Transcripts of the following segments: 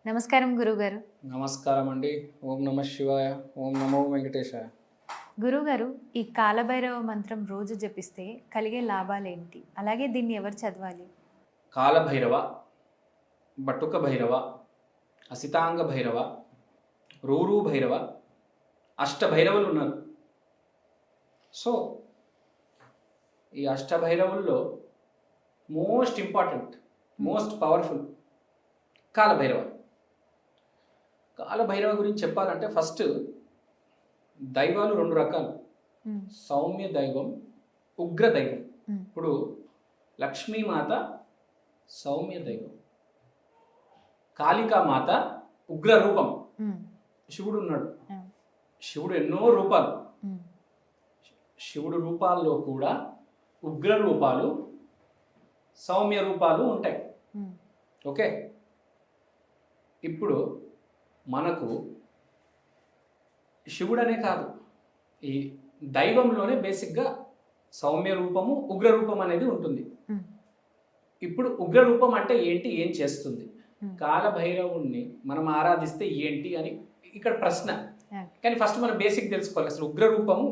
నమస్కారం గురుగారు. నమస్కారం అండి. ఓం నమ శివాయ. ఓం నమో వెంకటేశాయ. గురుగారు, ఈ కాలభైరవ మంత్రం రోజు జపిస్తే కలిగే లాభాలేంటి? అలాగే దీన్ని ఎవరు చదవాలి? కాలభైరవ, బటుక భైరవ, అసితాంగ భైరవ, రూరు భైరవ, అష్టభైరవులు ఉన్నారు. సో ఈ అష్టభైరవుల్లో most important, most powerful Kalabhairava. Kalabhairava గురించి చెప్పాలంటే ఫస్ట్ దైవాలు రెండు రకాలు, సౌమ్య దైవం, ఉగ్ర దైవం. ఇప్పుడు లక్ష్మీమాత సౌమ్య దైవం, కాళికామాత ఉగ్ర రూపం. శివుడు ఉన్నాడు, శివుడు ఎన్నో రూపాలు. శివుడు రూపాల్లో కూడా ఉగ్ర రూపాలు, సౌమ్య రూపాలు ఉంటాయి. ఓకే, ఇప్పుడు మనకు శివుడనే కాదు, ఈ దైవంలోనే బేసిక్గా సౌమ్య రూపము, ఉగ్ర రూపం అనేది ఉంటుంది. ఇప్పుడు ఉగ్ర రూపం అంటే ఏంటి, ఏం చేస్తుంది? కాలభైరవుణ్ణి మనం ఆరాధిస్తే ఏంటి అని ఇక్కడ ప్రశ్న. కానీ ఫస్ట్ మనం బేసిక్ తెలుసుకోవాలి, అసలు ఉగ్ర రూపము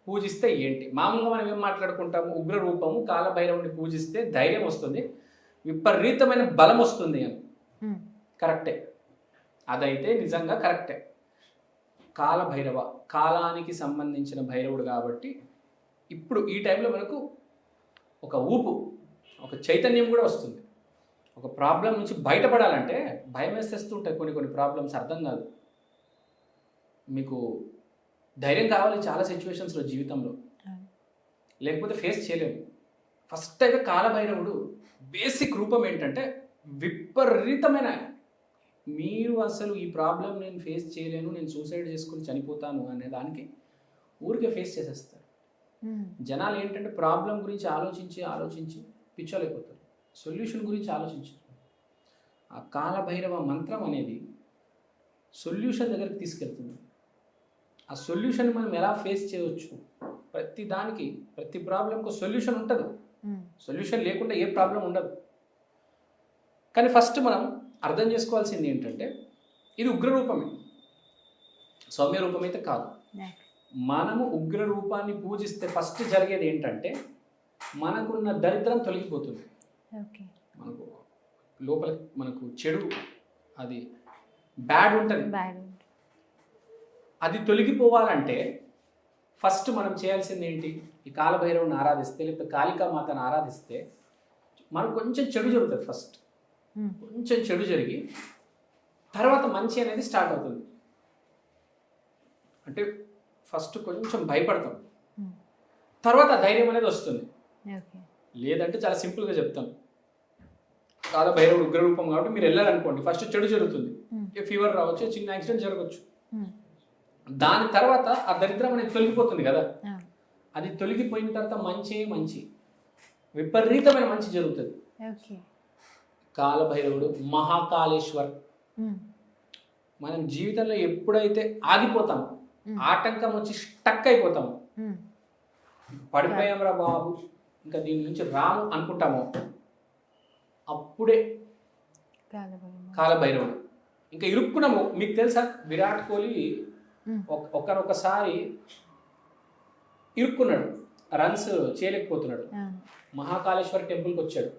పూజిస్తే ఏంటి. మామూలుగా మనం ఏం మాట్లాడుకుంటాము, ఉగ్ర రూపము కాలభైరవుని పూజిస్తే ధైర్యం వస్తుంది, విపరీతమైన బలం వస్తుంది అని. కరెక్టే, అదైతే నిజంగా కరెక్టే. కాలభైరవ కాలానికి సంబంధించిన భైరవుడు కాబట్టి ఇప్పుడు ఈ టైంలో మనకు ఒక ఊపు, ఒక చైతన్యం కూడా వస్తుంది. ఒక ప్రాబ్లం నుంచి బయటపడాలంటే భయం వేసేస్తుంటాయి కొన్ని ప్రాబ్లమ్స్, అర్థం కాదు. మీకు ధైర్యం కావాలి చాలా సిచ్యువేషన్స్లో జీవితంలో, లేకపోతే ఫేస్ చేయలేము. ఫస్ట్ అయితే కాలభైరవుడు బేసిక్ రూపం ఏంటంటే విపరీతమైన, మీరు అసలు ఈ ప్రాబ్లం నేను ఫేస్ చేయలేను, నేను సూసైడ్ చేసుకుని చనిపోతాను అనే దానికి ఊరికే ఫేస్ చేసేస్తారు. జనాలు ఏంటంటే ప్రాబ్లం గురించి ఆలోచించి పిచ్చోలేకపోతారు, సొల్యూషన్ గురించి ఆలోచించారు. ఆ కాలభైరవ మంత్రం అనేది సొల్యూషన్ దగ్గరికి తీసుకెళ్తుంది. ఆ సొల్యూషన్ మనం ఎలా ఫేస్ చేయవచ్చు, ప్రతి దానికి, ప్రతి ప్రాబ్లంకు సొల్యూషన్ ఉంటుంది. సొల్యూషన్ లేకుండా ఏ ప్రాబ్లం ఉండదు. కానీ ఫస్ట్ మనం అర్థం చేసుకోవాల్సింది ఏంటంటే ఇది ఉగ్ర రూపమే, సౌమ్య రూపం అయితే కాదు. మనము ఉగ్ర రూపాన్ని పూజిస్తే ఫస్ట్ జరిగేది ఏంటంటే మనకున్న దరిద్రం తొలగిపోతుంది. మనకు లోపల మనకు చెడు, అది బ్యాడ్ ఉంటుంది, అది తొలగిపోవాలంటే ఫస్ట్ మనం చేయాల్సింది ఏంటి, ఈ కాలభైరవుని ఆరాధిస్తే, లేకపోతే కాళికామాతను ఆరాధిస్తే మనకు కొంచెం చెడు జరుగుతుంది. ఫస్ట్ కొంచెం చెడు జరిగి తర్వాత మంచి అనేది స్టార్ట్ అవుతుంది. అంటే ఫస్ట్ కొంచెం భయపడతాం, తర్వాత ధైర్యం అనేది వస్తుంది. లేదంటే చాలా సింపుల్గా చెప్తాం, కాలభైరవుడు ఉగ్ర రూపం కాబట్టి మీరు వెళ్ళారనుకోండి, ఫస్ట్ చెడు జరుగుతుంది, ఫీవర్ రావచ్చు, చిన్న యాక్సిడెంట్ జరగచ్చు. దాని తర్వాత ఆ దరిద్రం అనేది తొలగిపోతుంది కదా, అది తొలగిపోయిన తర్వాత మంచి విపరీతమైన మంచి జరుగుతుంది. కాలభైరవుడు మహాకాళేశ్వర్. మనం జీవితంలో ఎప్పుడైతే ఆగిపోతామో, ఆటంకం వచ్చి స్టక్ అయిపోతాము, పడిపోయాంరా బాబు ఇంకా దీని నుంచి రాము అనుకుంటాము, అప్పుడే కాలభైరవుడు. ఇంకా ఇరుక్కున్నాము. మీకు తెలుసా, విరాట్ కోహ్లీ ఒకసారి ఇరుక్కున్నాడు, రన్స్ చేయలేకపోతున్నాడు, మహాకాళేశ్వర టెంపుల్కి వచ్చాడు.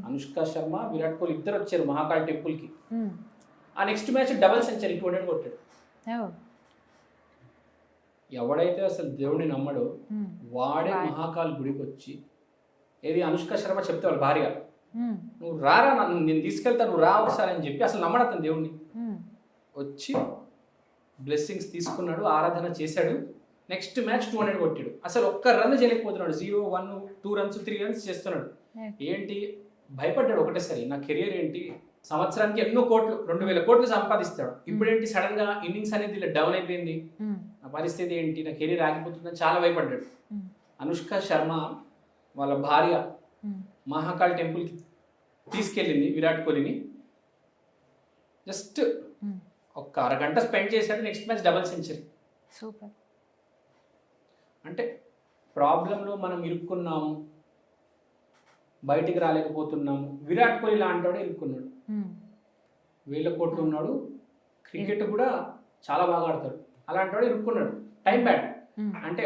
అనుష్క శర్మ, విరాట్ కోహ్లీ ఇద్దరు వచ్చారు మహాకాళ టెంపుల్కి. ఆ నెక్స్ట్ మ్యాచ్ డబల్ సెంచరీ 200 కొట్టాడు. ఎవడైతే అసలు దేవుడిని నమ్మడో వాడే మహాకాళి గుడికి వచ్చి, ఏది అనుష్క శర్మ చెప్తే వాళ్ళ భార్య, నువ్వు రారా, నేను తీసుకెళ్తా, నువ్వు రా ఒకసారి అని చెప్పి అసలు నమ్మడు అతను దేవుడిని. వచ్చి బ్లెస్సింగ్స్ తీసుకున్నాడు, ఆరాధన చేశాడు. నెక్స్ట్ మ్యాచ్ 200 కొట్టాడు. అసలు ఒక్క రన్ చేయలేకపోతున్నాడు, 0, 1, 2 రన్స్ 3 రన్స్ చేస్తున్నాడు. ఏంటి, భయపడ్డాడు ఒకటేసారి, నా కెరియర్ ఏంటి, సంవత్సరానికి ఎన్నో కోట్లు, 2000 కోట్లు సంపాదిస్తాడు, ఇప్పుడేంటి సడన్ గా ఇన్నింగ్స్ అనేది ఇలా డౌన్ అయిపోయింది, నా పరిస్థితి ఏంటి, నా కెరీర్ ఆగిపోతుందని చాలా భయపడ్డాడు. అనుష్క శర్మ వాళ్ళ భార్య మహాకాళి టెంపుల్కి తీసుకెళ్ళింది విరాట్ కోహ్లీని. జస్ట్ ఒక్క అరగంట స్పెండ్ చేశాడు, next match double century. Super. అంటే ప్రాబ్లంలో మనం ఇరుక్కున్నాము, బయటికి రాలేకపోతున్నాము. విరాట్ కోహ్లీ లాంటి వాడే ఇరుక్కున్నాడు. వేల కోట్లు ఉన్నాడు, క్రికెట్ కూడా చాలా బాగా ఆడతాడు, అలాంటి వాడు ఇరుక్కున్నాడు. టైం బ్యాడ్ అంటే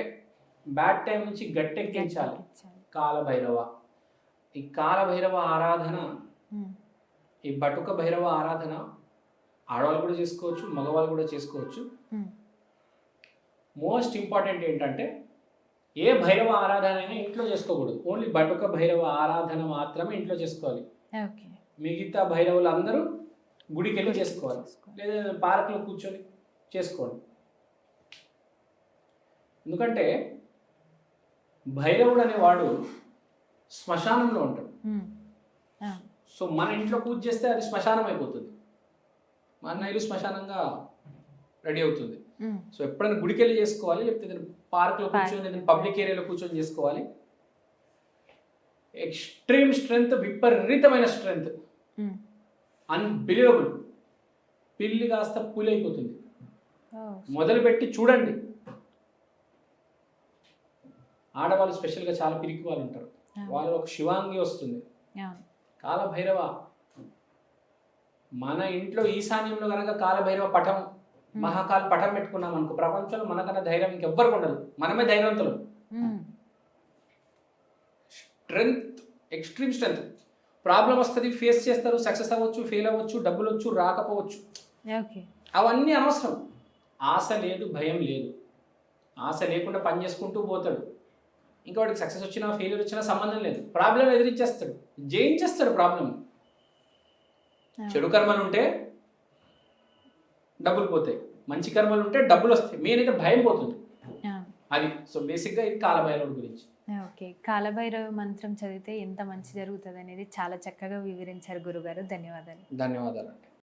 బ్యాడ్ టైం నుంచి గట్టెక్కించాలి. కాలభైరవ, ఈ కాలభైరవ ఆరాధన, ఈ బటుక భైరవ ఆరాధన ఆడవాళ్ళు కూడా చేసుకోవచ్చు, మగవాళ్ళు కూడా చేసుకోవచ్చు. మోస్ట్ ఇంపార్టెంట్ ఏంటంటే ఏ భైరవ ఆరాధన అయినా ఇంట్లో చేసుకోకూడదు. ఓన్లీ బటుక భైరవ ఆరాధన మాత్రమే ఇంట్లో చేసుకోవాలి. మిగతా భైరవులు అందరూ గుడికి వెళ్ళి చేసుకోవాలి, లేదా పార్క్లో కూర్చొని చేసుకోండి. ఎందుకంటే భైరవుడు అనేవాడు శ్మశానంలో ఉంటాడు. సో మన ఇంట్లో పూజ చేస్తే అది శ్మశానం అయిపోతుంది, మన ఇల్లు శ్మశానంగా రెడీ అవుతుంది. సో ఎప్పుడైనా గుడికి వెళ్ళి చేసుకోవాలి, లేకపోతే పార్క్లో కూర్చొని పబ్లిక్ ఏరియాలో కూర్చొని చేసుకోవాలి. ఎక్స్ట్రీమ్ స్ట్రెంగ్త్, విపరీతమైన స్ట్రెంగ్త్, అన్బిలీవబుల్. పిల్లి కాస్త పులి అయిపోతుంది. మొదలుపెట్టి చూడండి. ఆడవాళ్ళు స్పెషల్గా చాలా పిరికి వాళ్ళు ఉంటారు, వాళ్ళు ఒక శివాంగి వస్తుంది. కాలభైరవ మన ఇంట్లో ఈశాన్యంలో కనుక కాలభైరవ పటం, మహాకాల్ పటం పెట్టుకున్నాం అనుకో, ప్రపంచంలో మనకన్నా ధైర్యం ఇంకెవ్వరికి ఉండదు, మనమే ధైర్యవంతులు. Strength, extreme strength. ప్రాబ్లం వస్తుంది, ఫేస్ చేస్తారు, సక్సెస్ అవ్వచ్చు, ఫెయిల్ అవ్వచ్చు, డబ్బులు వచ్చు, రాకపోవచ్చు, అవన్నీ అనవసరం. ఆశ లేదు, భయం లేదు. ఆశ లేకుండా పని చేసుకుంటూ పోతాడు. ఇంకా వాడికి సక్సెస్ వచ్చినా ఫెయిల్యూర్ వచ్చినా సంబంధం లేదు. ప్రాబ్లం ఎదిరించేస్తాడు, జయించేస్తాడు ప్రాబ్లం. చెడు కర్మలు ఉంటే డబ్బులు పోతాయి, మంచి కర్మలు ఉంటే డబ్బులు వస్తాయి, మెయిన్ అయితే భయం పోతుంది. అది సో బేసిక్గా ఇది కాలభైరవుడి గురించి. ఓకే, కాలభైరవ మంత్రం చదివితే ఎంత మంచి జరుగుతుంది అనేది చాలా చక్కగా వివరించారు గురుగారు. ధన్యవాదాలు. ధన్యవాదాలు.